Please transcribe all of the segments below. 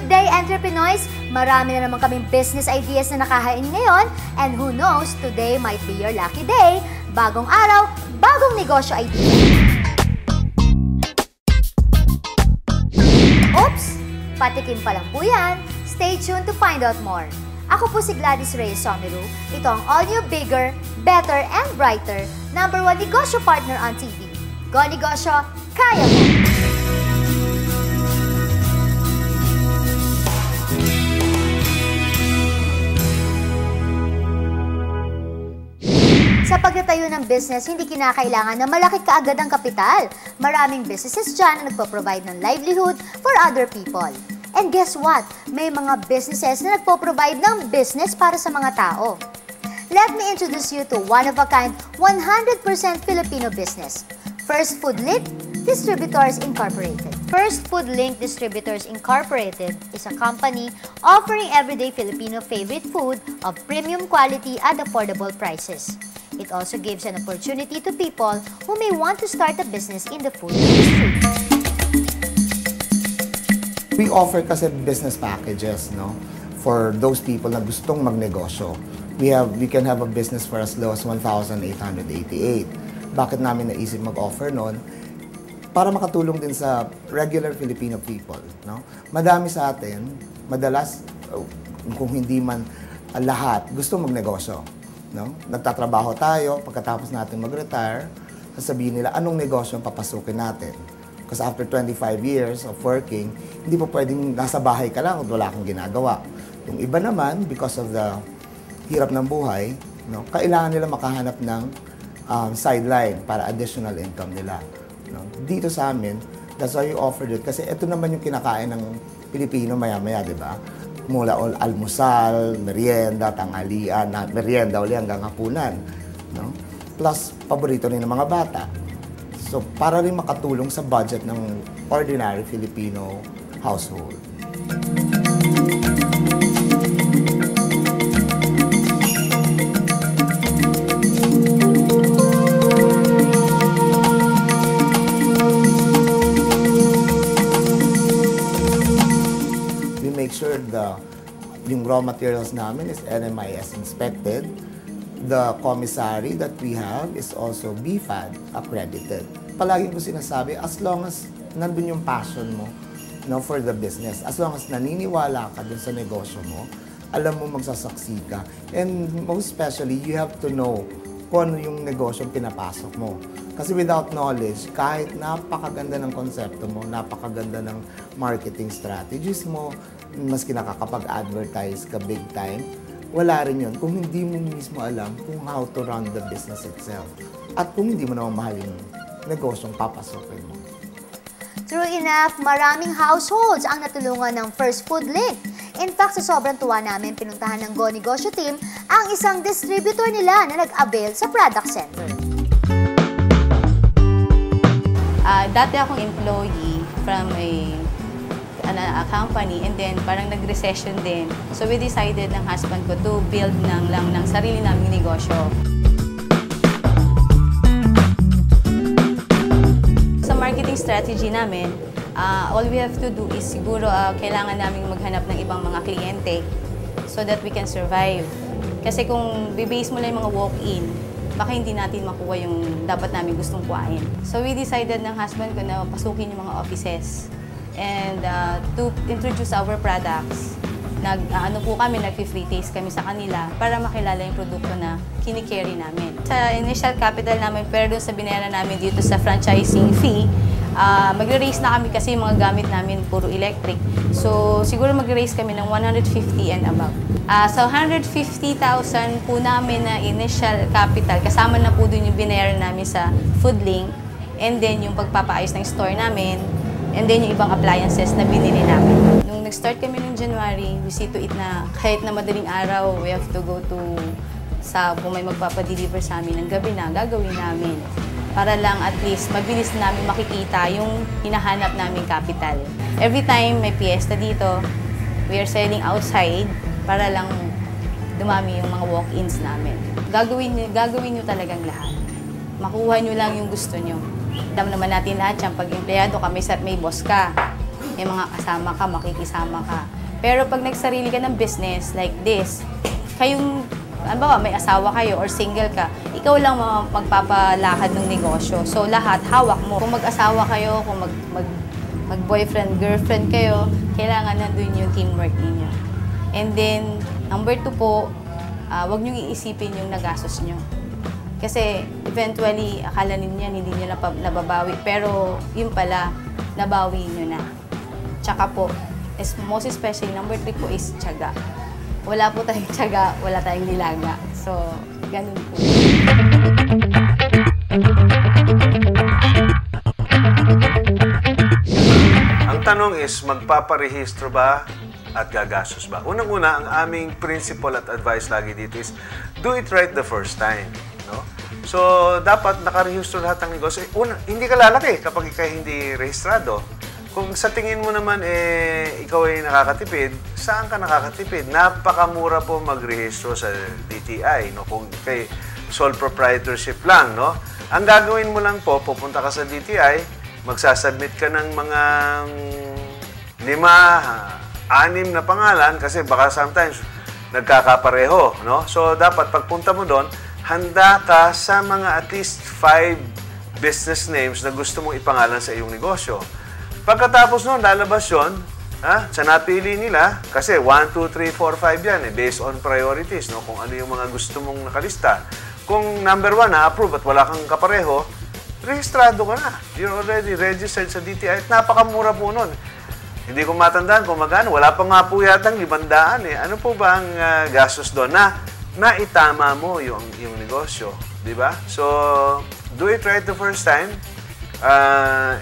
Good day, entrepreneurs! Marami na naman kaming business ideas na nakahain ngayon, and who knows, today might be your lucky day. Bagong araw, bagong negosyo idea. Oops! Patikim pa lang po yan. Stay tuned to find out more. Ako po si Gladys Reyes Somiru. Ito ang all-new bigger, better, and brighter #1 negosyo partner on TV. Go Negosyo, kaya mo! Sa pagtatayo ng business, hindi kinakailangan na malaki kaagad ang kapital. Maraming businesses dyan na nagpo-provide ng livelihood for other people. And guess what? May mga businesses na nagpo-provide ng business para sa mga tao. Let me introduce you to one-of-a-kind, 100% Filipino business. First Food Link Distributors Incorporated. First Food Link Distributors Incorporated is a company offering everyday Filipino favorite food of premium quality at affordable prices. It also gives an opportunity to people who may want to start a business in the food industry. We offer kasi business packages, no, for those people na gustong magnegosyo. We can have a business for as low as 1,888. Bakit namin naisip mag-offer nun? Para makatulong din sa regular Filipino people, no? Madami sa atin, madalas, kung hindi man lahat, gusto magnegosyo, no? Nagtatrabaho tayo, pagkatapos natin mag-retire, sasabihin nila, anong negosyo ang papasukin natin? Because after 25 years of working, hindi po pwedeng nasa bahay ka lang at wala kang ginagawa. Yung iba naman, because of the hirap ng buhay, no, kailangan nila makahanap ng sideline para additional income nila. No? Dito sa amin, that's why you offered it. Kasi ito naman yung kinakain ng Pilipino maya-maya, di ba? Mula almusal, merienda, tanghalian, merienda uli hanggang hapunan. No? Plus, paborito rin ng mga bata. So, para rin makatulong sa budget ng ordinary Filipino household. Make sure yung raw materials namin is NMIS inspected. The commissary that we have is also BFAD accredited. Palagi ko sinasabi, as long as nandun yung passion mo, no, for the business, as long as naniniwala ka dun sa negosyo mo, alam mo magsasucceed ka. And most especially, you have to know kung ano yung negosyong pinapasok mo. Kasi without knowledge, kahit napakaganda ng konsepto mo, napakaganda ng marketing strategies mo, maski nakakapag-advertise ka big time, wala rin yun kung hindi mo mismo alam kung how to run the business itself. At kung hindi mo naman mahal yung negosyong papasokin mo. True enough, maraming households ang natulungan ng First Food Link. In fact, sa sobrang tuwa namin, pinuntahan ng Go Negosyo team ang isang distributor nila na nag-avail sa product center. Dati akong employee from a company, and then parang nag-recession din. So we decided ng husband ko to build ng sarili naming negosyo. Sa marketing strategy namin, all we have to do is siguro kailangan namin maghanap ng ibang mga kliyente so that we can survive. Kasi kung bibase mo lang yung mga walk-in, baka hindi natin makuha yung dapat namin gustong kuhain. So we decided ng husband ko na pasukin yung mga offices and to introduce our products. Nag-free taste kami sa kanila para makilala yung produkto na kinikerry namin. Sa initial capital namin, pero dun sa binayaran namin dito sa franchising fee, magre-raise na kami kasi yung mga gamit namin puro electric. So siguro magre-raise kami ng 150 and above. So 150,000 po namin na initial capital, kasama na po dun yung binayaran namin sa Foodlink, and then yung pagpapaayos ng store namin, and then yung ibang appliances na binili namin. Nung nag-start kami noong January, we see to it na kahit na madaling araw, we have to go to kung may magpapadeliver sa amin ng gabi na, gagawin namin. Para lang at least mabilis namin makikita yung hinahanap namin capital. Every time may fiesta dito, we are selling outside para lang dumami yung mga walk-ins namin. Gagawin nyo talagang lahat. Makuha nyo lang yung gusto nyo. Alam naman natin lahat yan, pag empleyado ka, may boss ka. may mga kasama ka, makikisama ka. Pero pag nagsarili ka ng business like this, kayong, ano ba, may asawa kayo or single ka, ikaw lang magpapalakad ng negosyo. So lahat, hawak mo. Kung mag-asawa kayo, kung mag-boyfriend, girlfriend kayo, kailangan nandun yung teamwork ninyo. And then, number 2 po, huwag niyong iisipin yung nagastos niyo. Kasi eventually, akala ninyo hindi niyo na nababawi. Pero yun pala, nabawi niyo na. Tsaka po, most especially, number 3 po is tiyaga. Wala po tayong tiyaga, wala tayong nilaga. So, ganun po. Ang tanong is, magpaparehistro ba at gagastos ba? Unang-una, ang aming principle at advice lagi dito is, do it right the first time. No? So, dapat nakarehistro lahat ng negosyo. Hindi ka lalaki kapag ikaw hindi rehistrado. Kung sa tingin mo naman, ikaw ay nakakatipid, saan ka nakakatipid? Napakamura po magrehistro sa DTI. No? Kung kay sole proprietorship lang, no? Ang gagawin mo lang po, pupunta ka sa DTI, magsasubmit ka ng mga 5, 6 na pangalan kasi baka sometimes nagkakapareho, no? So, dapat pagpunta mo doon, handa ka sa mga at least 5 business names na gusto mong ipangalan sa iyong negosyo. Pagkatapos nun, lalabas yun, sa napili nila, kasi 1, 2, 3, 4, 5 yan, based on priorities, no? Kung ano yung mga gusto mong nakalista. Kung number 1 na-approve at wala kang kapareho, rehistrado ka na. You're already registered sa DTI at napakamura po nun. Hindi ko matandaan kung magkano. Wala pa nga po yatang 500 eh. Ano po ba ang gastos doon na naitama mo yung negosyo? Diba? So, do it right the first time.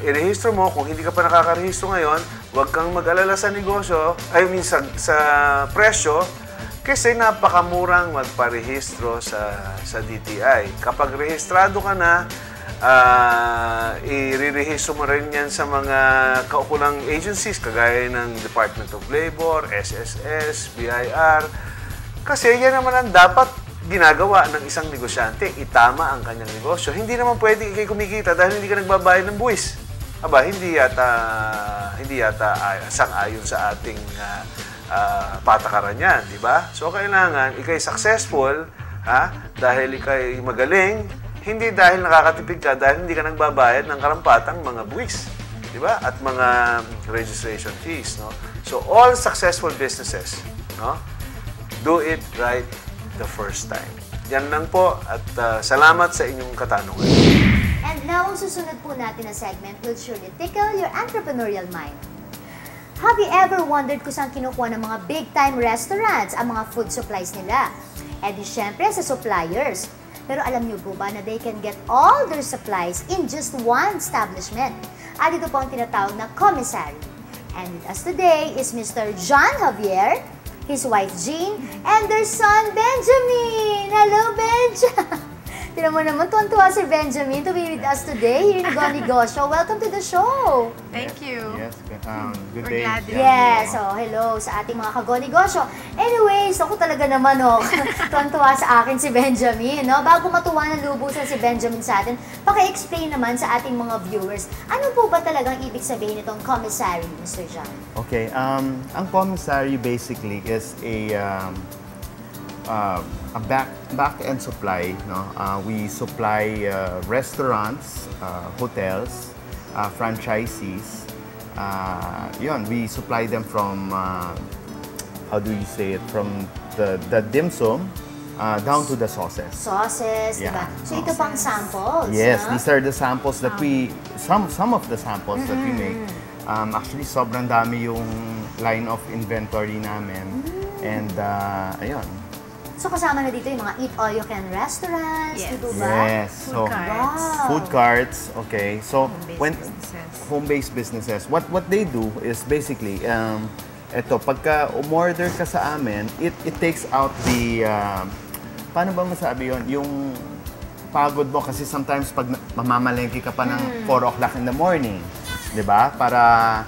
I-rehistro mo. Kung hindi ka pa nakakarehistro ngayon, huwag kang mag-alala sa negosyo, sa presyo, kasi napakamurang magparehistro sa DTI. Kapag rehistrado ka na, i-rehistro mo rin yan sa mga kaukulang agencies, kagaya ng Department of Labor, SSS, BIR. Kasi yan naman ang dapat ginagawa ng isang negosyante, itama ang kanyang negosyo. Hindi naman pwede ikay kumikita dahil hindi ka nagbabayad ng buwis. Aba, hindi yata sang-ayon sa ating patakaran yan, di ba? So, kailangan ikay successful, dahil ikay magaling, hindi dahil nakakatipid ka, dahil hindi ka nagbabayad ng karampatang mga buwis, di ba? At mga registration fees, no? So, all successful businesses, no? Do it right the first time. Yan lang po at salamat sa inyong katanungan. And now, ang susunod po natin na segment will surely tickle your entrepreneurial mind. Have you ever wondered kung saan kinukuha ng mga big-time restaurants ang mga food supplies nila? Eh di syempre sa suppliers. Pero alam niyo po ba na they can get all their supplies in just one establishment? At ito po ang tinatawag na commissary. And with us today is Mr. John Javier, his wife Jean, and their son Benjamin! Hello, Benj! Tinan mo naman, tuwan-tuwa si Benjamin to be with us today here in Go Negosyo. Welcome to the show! Thank you. Yes, good We're day. glad to Yes, so hello sa ating mga ka-Go-Negosyo. Anyways, ako talaga naman, tuwan-tuwa sa akin si Benjamin, no? Bago matuwa ng lubusan si Benjamin sa atin, paki-explain naman sa ating mga viewers, ano po ba talagang ibig sabihin itong commissary, Mr. John? Okay, ang commissary basically is a back-end supply, no? We supply restaurants, hotels, franchisees. We supply them from how do you say it? From the dim sum down to the sauces. Sauces, Yeah. diba? So ito pang samples, Yes, no? these are the samples that some of the samples that we make. Actually, sobrang dami yung line of inventory namin. And ayun. So kasama na dito yung mga eat all you can restaurants, Yes. dito ba? Yes. So, carts. Wow. food carts, okay. So, Home-based businesses. home-based businesses, what they do is basically, eto, pagka umorder ka sa amin, it takes out the, paano ba masabi yun? Yung pagod mo kasi sometimes pag mamamalengke ka pa ng 4 o'clock in the morning, di ba? Para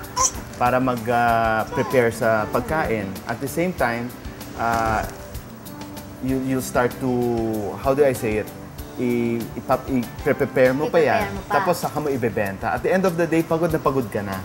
mag-prepare sa pagkain. At the same time, you start to, how do I say it? I-prepare mo pa yan. I-prepare mo pa. Tapos saka mo ibebenta. At the end of the day, pagod na pagod ka na.